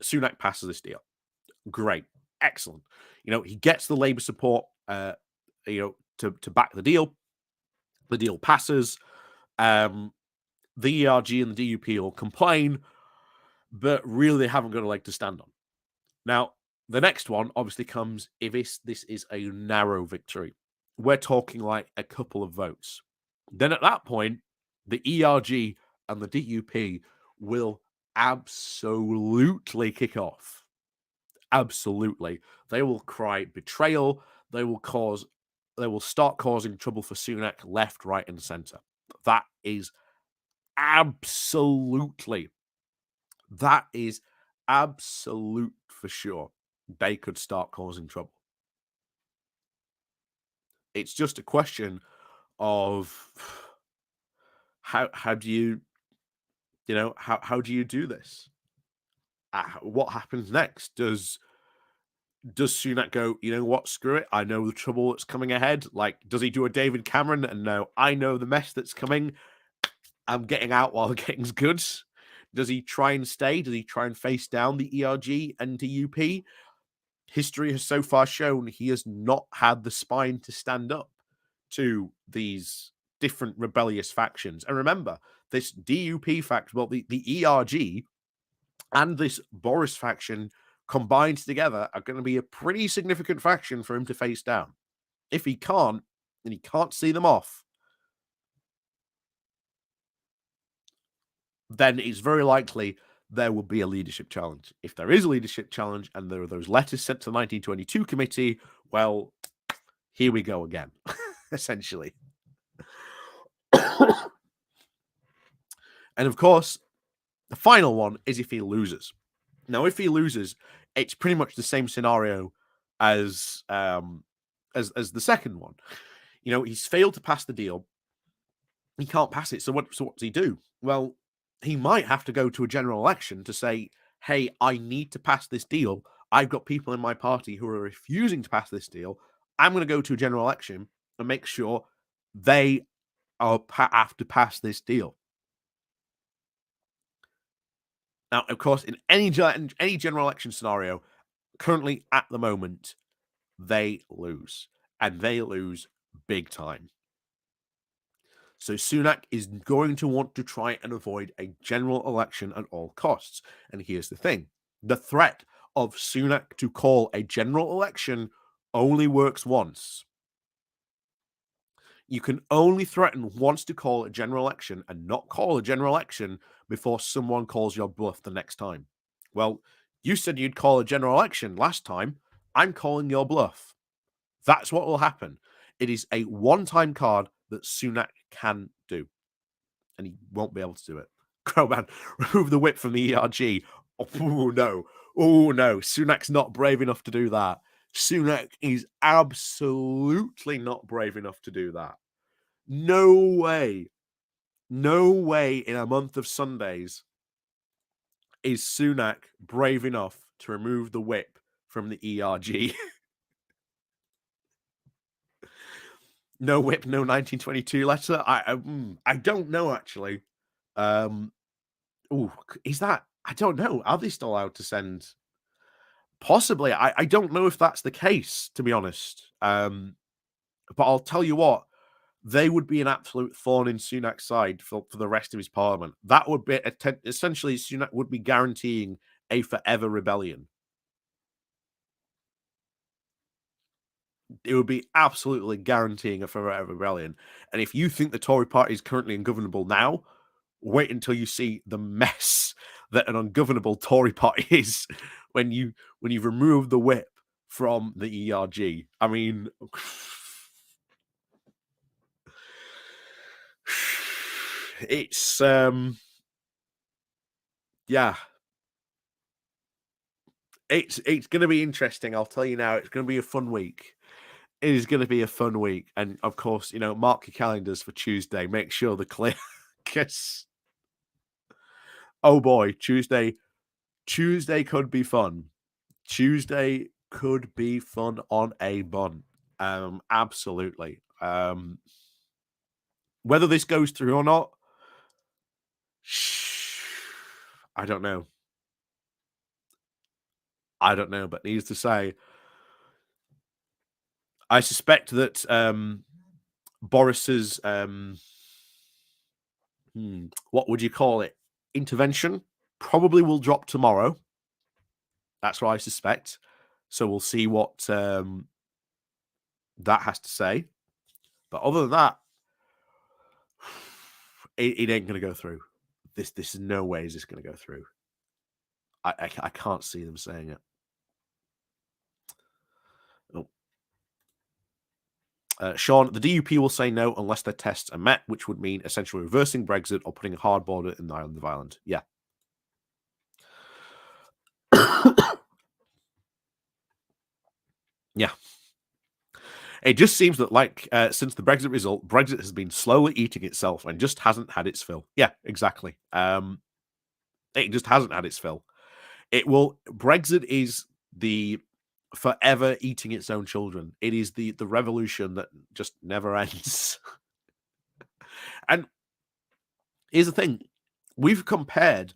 Sunak passes this deal. Great. Excellent. He gets the Labour support, to back the deal. The deal passes. The ERG and the DUP will complain, but really they haven't got a leg to stand on. Now, the next one obviously comes if this is a narrow victory. We're talking like a couple of votes. Then at that point, the ERG and the DUP will absolutely kick off. Absolutely. They will cry betrayal. They will start causing trouble for Sunak left, right, and centre. That is absolute for sure. They could start causing trouble. It's just a question of how do you how do you do this? What happens next? Does Sunak go, you know what, screw it, I know the trouble that's coming ahead? Like, does he do a David Cameron and no, I know the mess that's coming, I'm getting out while the getting's good? Does he try and stay? Does he try and face down the ERG and DUP? History has so far shown he has not had the spine to stand up to these different rebellious factions. And remember, this DUP faction, well, the ERG and this Boris faction combined together are going to be a pretty significant faction for him to face down. If he can't, and he can't see them off, then it's very likely there will be a leadership challenge. If there is a leadership challenge and there are those letters sent to the 1922 committee, well, here we go again, essentially. And of course, the final one is if he loses. Now, if he loses, it's pretty much the same scenario as the second one. You know, he's failed to pass the deal. He can't pass it. So what does he do? Well, he might have to go to a general election to say, hey, I need to pass this deal. I've got people in my party who are refusing to pass this deal. I'm going to go to a general election and make sure they have to pass this deal. Now, of course, in any general election scenario, currently at the moment, they lose. And they lose big time. So Sunak is going to want to try and avoid a general election at all costs. And here's the thing. The threat of Sunak to call a general election only works once. You can only threaten once to call a general election and not call a general election before someone calls your bluff the next time. Well, you said you'd call a general election last time. I'm calling your bluff. That's what will happen. It is a one-time card that Sunak can do. And he won't be able to do it. Crowman, remove the whip from the ERG. Oh, no. Oh, no. Sunak's not brave enough to do that. Sunak is absolutely not brave enough to do that. No way. No way in a month of Sundays is Sunak brave enough to remove the whip from the ERG. No whip, no 1922 letter. I don't know actually. Is that? I don't know. Are they still allowed to send? Possibly. I don't know if that's the case, to be honest. But I'll tell you what, they would be an absolute thorn in Sunak's side for the rest of his parliament. That would be essentially Sunak would be guaranteeing a forever rebellion. It would be absolutely guaranteeing a forever rebellion. And if you think the Tory party is currently ungovernable now, wait until you see the mess that an ungovernable Tory party is when you've removed the whip from the ERG. I mean, it's yeah. It's going to be interesting. I'll tell you now. It's going to be a fun week. It is going to be a fun week, and of course, mark your calendars for Tuesday. Make sure they're clear, because oh boy, Tuesday could be fun. Tuesday could be fun on a bun. Absolutely. Whether this goes through or not, I don't know. But needless to say, I suspect that Boris's what would you call it? Intervention probably will drop tomorrow. That's what I suspect. So we'll see what that has to say. But other than that, it ain't going to go through. This is no way is this going to go through. I can't see them saying it. Sean, the DUP will say no unless their tests are met, which would mean essentially reversing Brexit or putting a hard border in the island of Ireland. Yeah. Yeah. It just seems that, like, since the Brexit result, Brexit has been slowly eating itself and just hasn't had its fill. Yeah, exactly. It just hasn't had its fill. It will. Brexit is the forever eating its own children. It is the revolution that just never ends. And here's the thing: we've compared,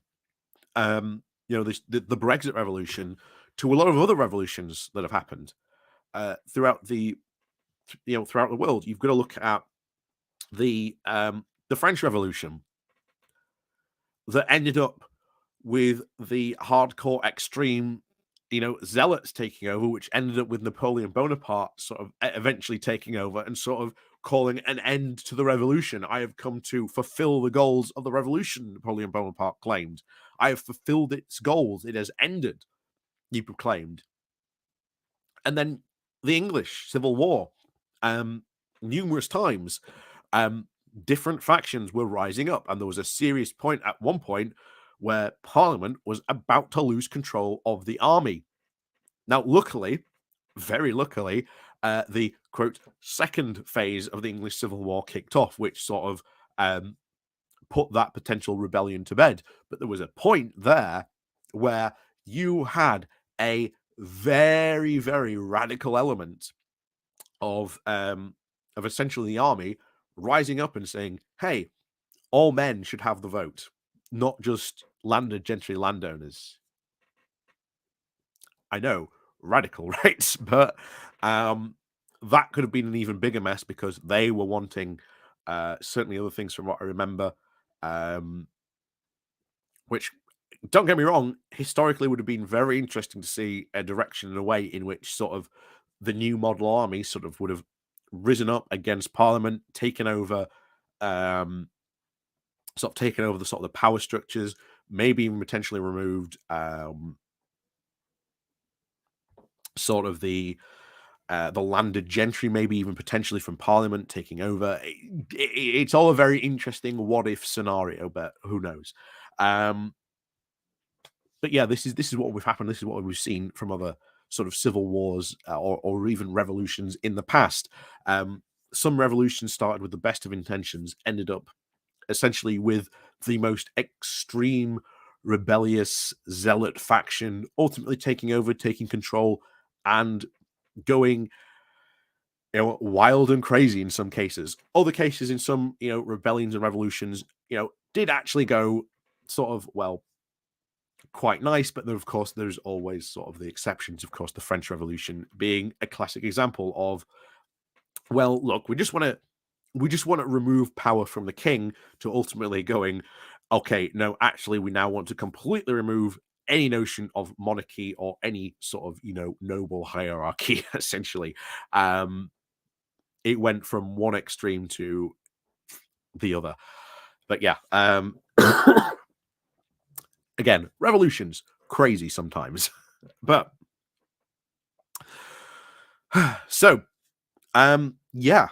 the Brexit revolution to a lot of other revolutions that have happened throughout throughout the world. You've got to look at the French Revolution that ended up with the hardcore extreme, zealots taking over, which ended up with Napoleon Bonaparte sort of eventually taking over and sort of calling an end to the revolution. I have come to fulfill the goals of the revolution, Napoleon Bonaparte claimed. I have fulfilled its goals. It has ended, he proclaimed. And then the English Civil War, numerous times, different factions were rising up, and there was a serious point at one point where Parliament was about to lose control of the army. Now, luckily, very luckily, the quote second phase of the English Civil War kicked off, which sort of put that potential rebellion to bed. But there was a point there where you had a very, very radical element of essentially the army rising up and saying, "Hey, all men should have the vote, not just landed gentry landowners." I know, radical, right? But that could have been an even bigger mess because they were wanting certainly other things from what I remember, which, don't get me wrong, historically would have been very interesting to see a direction and a way in which sort of the new model army sort of would have risen up against Parliament, taken over, sort of taken over the sort of the power structures, maybe even potentially removed sort of the landed gentry, maybe even potentially from Parliament taking over. It's all a very interesting what if scenario, but who knows? But yeah, this is what we've happened. This is what we've seen from other sort of civil wars or even revolutions in the past. Some revolutions started with the best of intentions, ended up essentially with the most extreme, rebellious, zealot faction ultimately taking over, taking control, and going wild and crazy in some cases. Other cases in some rebellions and revolutions did actually go sort of quite nice, but then of course there's always sort of the exceptions. Of course, the French Revolution being a classic example of, well, look, we just want to remove power from the king, to ultimately going, okay, no, actually we now want to completely remove any notion of monarchy or any sort of noble hierarchy. Essentially, it went from one extreme to the other. But yeah, again, revolutions crazy sometimes. But so yeah,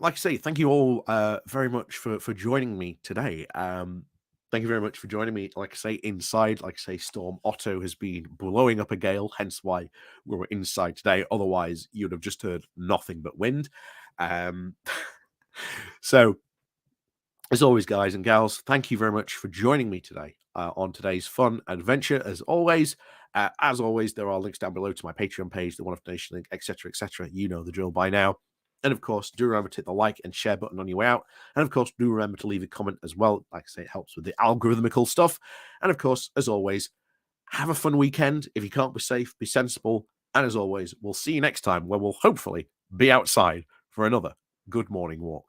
like I say, thank you all very much for joining me today. Thank you very much for joining me. Like I say, inside, like I say, Storm Otto has been blowing up a gale, hence why we were inside today. Otherwise, you'd have just heard nothing but wind. So, as always, guys and gals, thank you very much for joining me today on today's fun adventure. As always, there are links down below to my Patreon page, the one-off donation link, etc., etc. You know the drill by now. And of course, do remember to hit the like and share button on your way out. And of course, do remember to leave a comment as well. Like I say, it helps with the algorithmical stuff. And of course, as always, have a fun weekend. If you can't be safe, be sensible. And as always, we'll see you next time, where we'll hopefully be outside for another good morning walk.